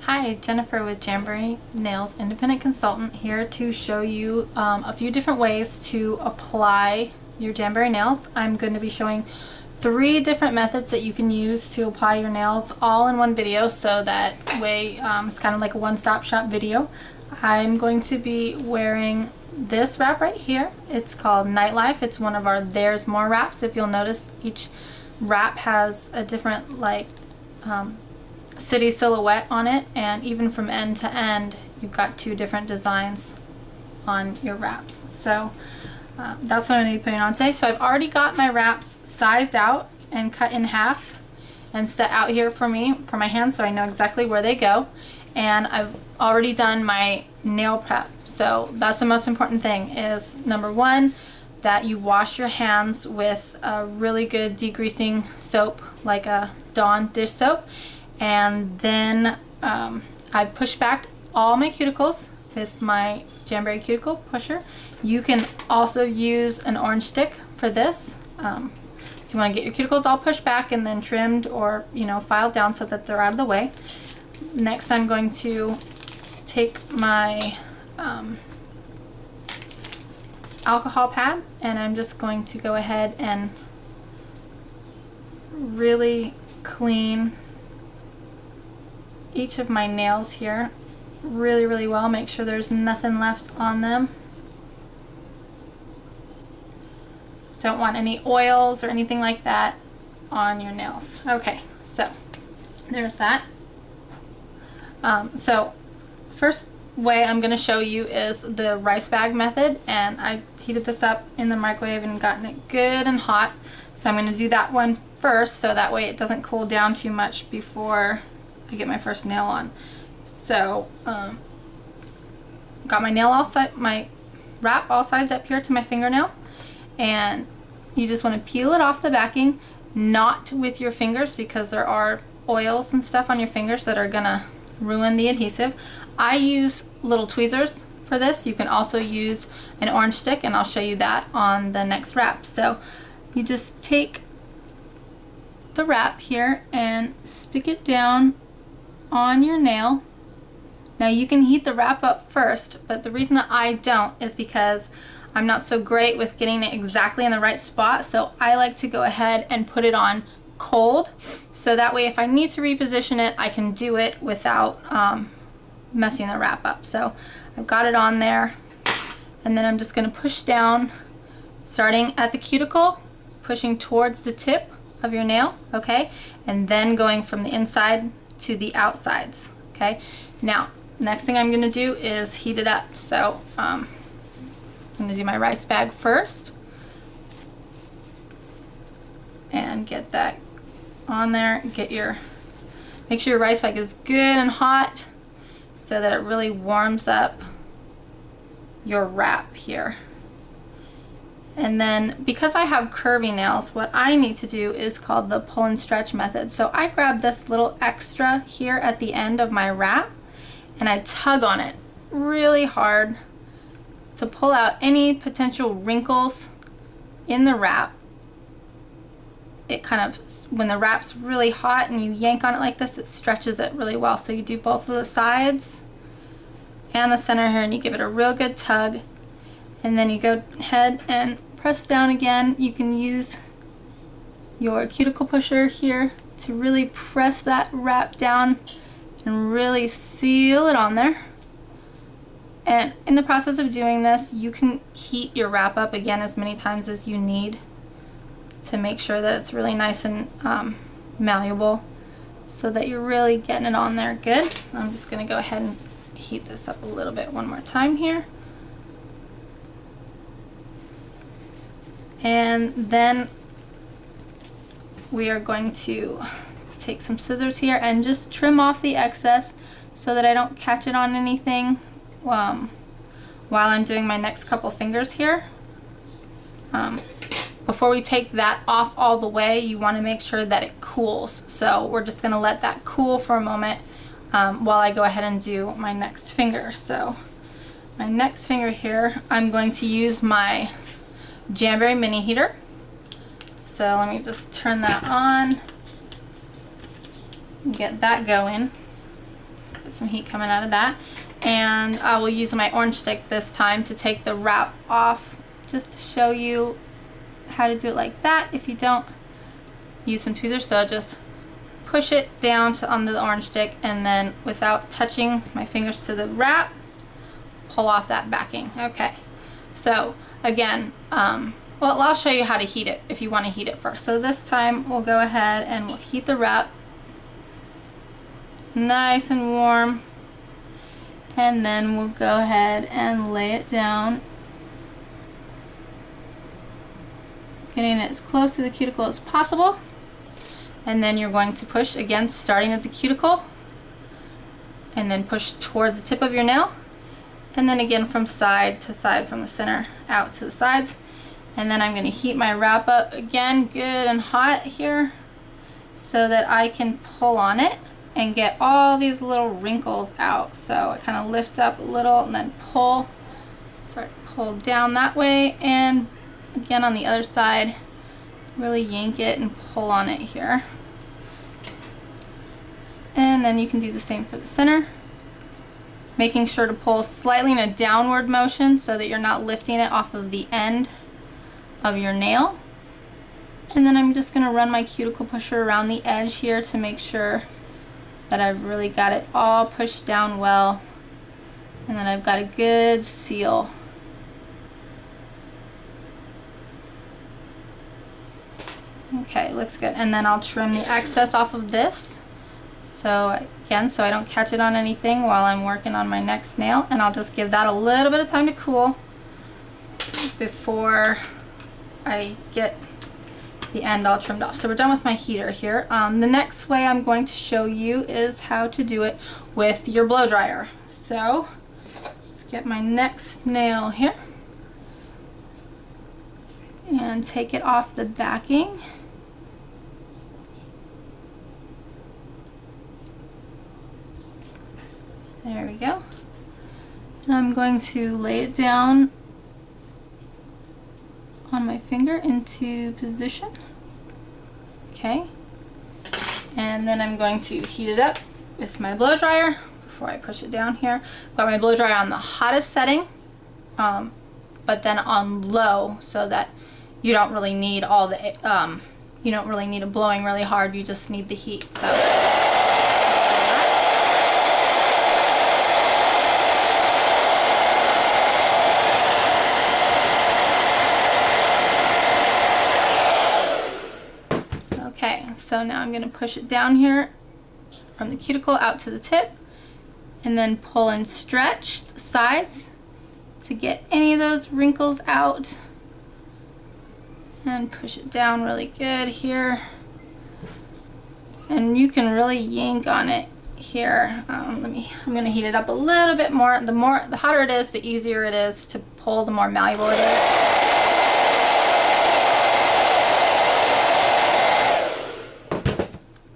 Hi, Jennifer with Jamboree Nails Independent Consultant here to show you a few different ways to apply your Jamboree nails. I'm going to be showing 3 different methods that you can use to apply your nails all in one video, so that way it's kind of like a one-stop shop video. I'm going to be wearing this wrap right here. It's called Nightlife. It's one of our There's More wraps. If you'll notice, each wrap has a different city silhouette on it, and even from end to end you've got 2 different designs on your wraps. So that's what I'm going to be putting on today. So I've already got my wraps sized out and cut in half and set out here for my hands, so I know exactly where they go. And I've already done my nail prep. So that's the most important thing, is number 1, that you wash your hands with a really good degreasing soap, like a Dawn dish soap. And then I push back all my cuticles with my Jamboree cuticle pusher. You can also use an orange stick for this. So you want to get your cuticles all pushed back and then trimmed, or filed down so that they're out of the way. Next, I'm going to take my alcohol pad, and I'm just going to go ahead and really clean each of my nails here really well. Make sure there's nothing left on them. Don't want any oils or anything like that on your nails. Okay, so there's that. So first way I'm going to show you is the rice bag method, and I heated this up in the microwave and gotten it good and hot. So I'm going to do that one first, so that way it doesn't cool down too much before I get my first nail on. So got my my wrap all sized up here to my fingernail, and you just want to peel it off the backing, not with your fingers, because there are oils and stuff on your fingers that are gonna ruin the adhesive. I use little tweezers for this. You can also use an orange stick, and I'll show you that on the next wrap. So you just take the wrap here and stick it down on your nail. Now you can heat the wrap up first, but the reason that I don't is because I'm not so great with getting it exactly in the right spot. So I like to go ahead and put it on cold, so that way if I need to reposition it, I can do it without messing the wrap up. So I've got it on there, and then I'm just going to push down, starting at the cuticle, pushing towards the tip of your nail, okay, and then going from the inside to the outsides. Okay, now next thing I'm going to do is heat it up. So I'm going to do my rice bag first and get that on there. Make sure your rice bag is good and hot so that it really warms up your wrap here. And then, because I have curvy nails, what I need to do is called the pull and stretch method. So I grab this little extra here at the end of my wrap, and I tug on it really hard to pull out any potential wrinkles in the wrap. It kind of, when the wrap's really hot and you yank on it like this, it stretches it really well. So you do both of the sides and the center here, and you give it a real good tug. And then you go ahead and press down again. You can use your cuticle pusher here to really press that wrap down and really seal it on there. And in the process of doing this, you can heat your wrap up again as many times as you need to make sure that it's really nice and malleable, so that you're really getting it on there good. I'm just going to go ahead and heat this up a little bit one more time here. And then we are going to take some scissors here and just trim off the excess so that I don't catch it on anything while I'm doing my next couple fingers here. Before we take that off all the way, you want to make sure that it cools. So we're just going to let that cool for a moment while I go ahead and do my next finger. So my next finger here, I'm going to use my Jamboree mini heater. So let me just turn that on and get that going. some heat coming out of that. And I will use my orange stick this time to take the wrap off, just to show you how to do it like that. If you don't, use some tweezers. So just push it down onto the orange stick, and then without touching my fingers to the wrap, pull off that backing. Okay, so again, well, I'll show you how to heat it if you want to heat it first. So this time we'll go ahead and we'll heat the wrap nice and warm, and then we'll go ahead and lay it down, getting it as close to the cuticle as possible. And then you're going to push again, starting at the cuticle, and then push towards the tip of your nail, and then again from side to side, from the center out to the sides. And then I'm going to heat my wrap up again good and hot here, so that I can pull on it and get all these little wrinkles out. So I kind of lift up a little and then pull, pull down that way, and again on the other side, really yank it and pull on it here. And then you can do the same for the center, making sure to pull slightly in a downward motion so that you're not lifting it off of the end of your nail. And then I'm just going to run my cuticle pusher around the edge here to make sure that I've really got it all pushed down well, and then I've got a good seal. Okay, looks good. And then I'll trim the excess off of this, so again, so I don't catch it on anything while I'm working on my next nail. And I'll just give that a little bit of time to cool before I get the end all trimmed off. So we're done with my heater here. The next way I'm going to show you is how to do it with your blow dryer. So let's get my next nail here and take it off the backing. There we go. And I'm going to lay it down on my finger into position. Okay. And then I'm going to heat it up with my blow dryer before I push it down here. I've got my blow dryer on the hottest setting, but then on low, so that you don't really need all the, you don't really need it blowing really hard, you just need the heat. So. So now I'm going to push it down here from the cuticle out to the tip, and then pull and stretch the sides to get any of those wrinkles out, and push it down really good here. And you can really yank on it here. I'm going to heat it up a little bit more. The hotter it is, the easier it is to pull, the more malleable it is.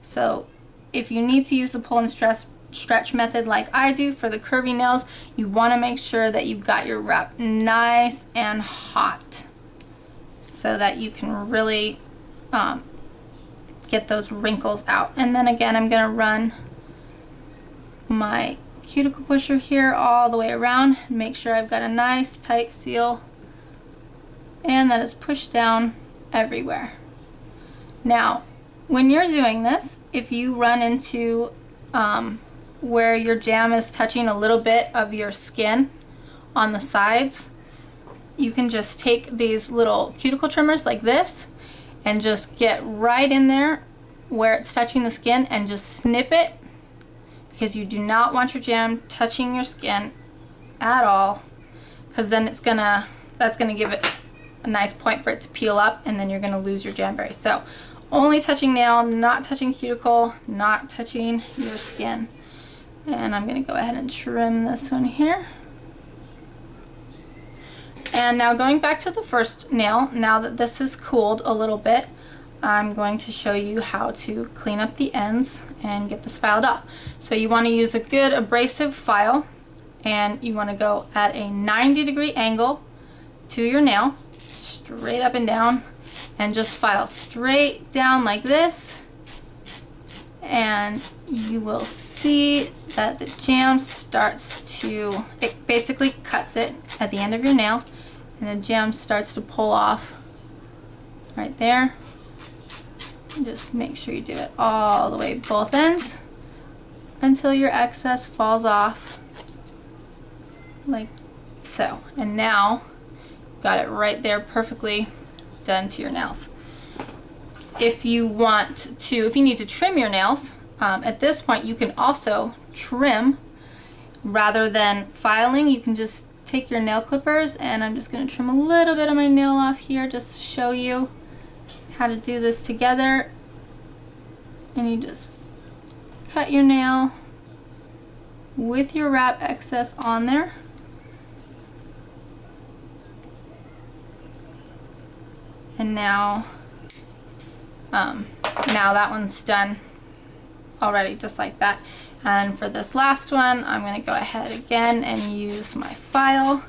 So if you need to use the pull and stretch method like I do for the curvy nails, you want to make sure that you've got your wrap nice and hot, so that you can really get those wrinkles out. And then again, I'm going to run my cuticle pusher here all the way around, make sure I've got a nice tight seal, and that is pushed down everywhere. Now, when you're doing this, if you run into where your jam is touching a little bit of your skin on the sides, you can just take these little cuticle trimmers like this and just get right in there where it's touching the skin and just snip it, because you do not want your jam touching your skin at all, because then that's gonna give it a nice point for it to peel up, and then you're gonna lose your jam berries. So only touching nail, not touching cuticle, not touching your skin. And I'm going to go ahead and trim this one here. And now going back to the first nail, now that this has cooled a little bit, I'm going to show you how to clean up the ends and get this filed off. So you want to use a good abrasive file, and you want to go at a 90-degree angle to your nail, straight up and down, and just file straight down like this, and you will see that the jam starts to, it basically cuts it at the end of your nail, and the jam starts to pull off right there. And just make sure you do it all the way both ends until your excess falls off like so. And now got it right there, perfectly done to your nails. If you want to, if you need to trim your nails, at this point you can also trim rather than filing. You can just take your nail clippers, and I'm just going to trim a little bit of my nail off here just to show you how to do this together. And you just cut your nail with your wrap excess on there. And now that one's done already, just like that. And for this last one, I'm going to go ahead again and use my file.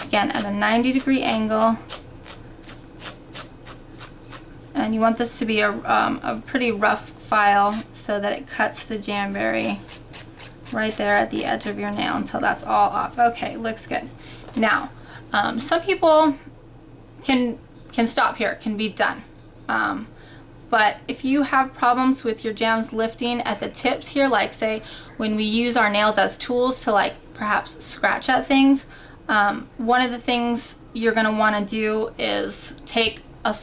Again, at a 90-degree angle. And you want this to be a pretty rough file so that it cuts the jamberry right there at the edge of your nail until that's all off. Okay, looks good. Now, some people can stop here, can be done. But if you have problems with your jams lifting at the tips here, like say when we use our nails as tools to like perhaps scratch at things, one of the things you're going to want to do is take a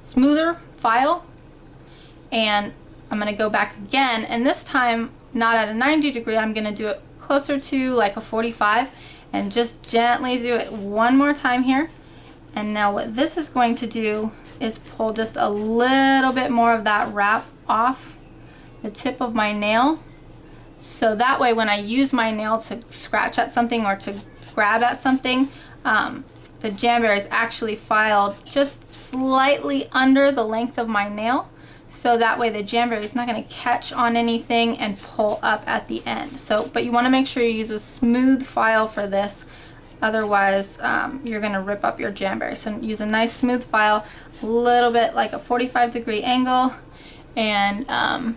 smoother file, and I'm going to go back again, and this time not at a 90-degree, I'm going to do it closer to like a 45 and just gently do it one more time here. And now what this is going to do is pull just a little bit more of that wrap off the tip of my nail, so that way when I use my nail to scratch at something or to grab at something, the jamberry is actually filed just slightly under the length of my nail, so that way the jamberry is not going to catch on anything and pull up at the end. So, but you want to make sure you use a smooth file for this, otherwise you're going to rip up your jamberry. So use a nice smooth file, a little bit like a 45-degree angle, and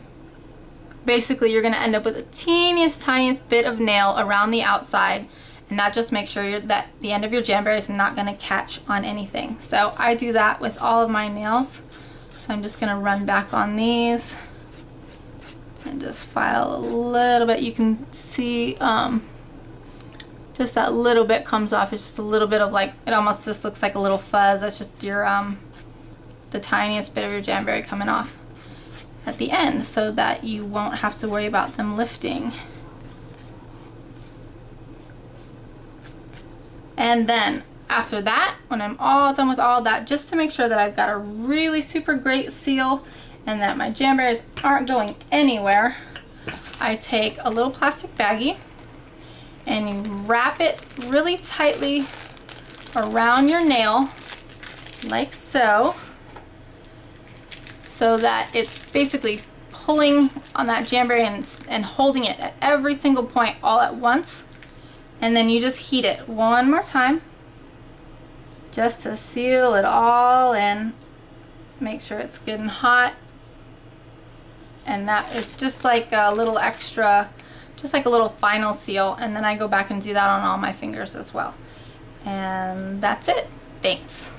basically you're going to end up with the tiniest bit of nail around the outside. And that just makes sure that the end of your jamberry is not going to catch on anything. So I do that with all of my nails. So I'm just going to run back on these and just file a little bit. You can see just that little bit comes off. It's just a little bit of like, it almost just looks like a little fuzz. That's just your the tiniest bit of your jamberry coming off at the end, so that you won't have to worry about them lifting. And then after that, when I'm all done with all that, just to make sure that I've got a really super great seal and that my jamberries aren't going anywhere, I take a little plastic baggie and you wrap it really tightly around your nail, like so, so that it's basically pulling on that jamberry and holding it at every single point all at once. And then you just heat it one more time just to seal it all in. Make sure it's good and hot. And that is just like a little extra, just like a little final seal. And then I go back and do that on all my fingers as well. And that's it. Thanks.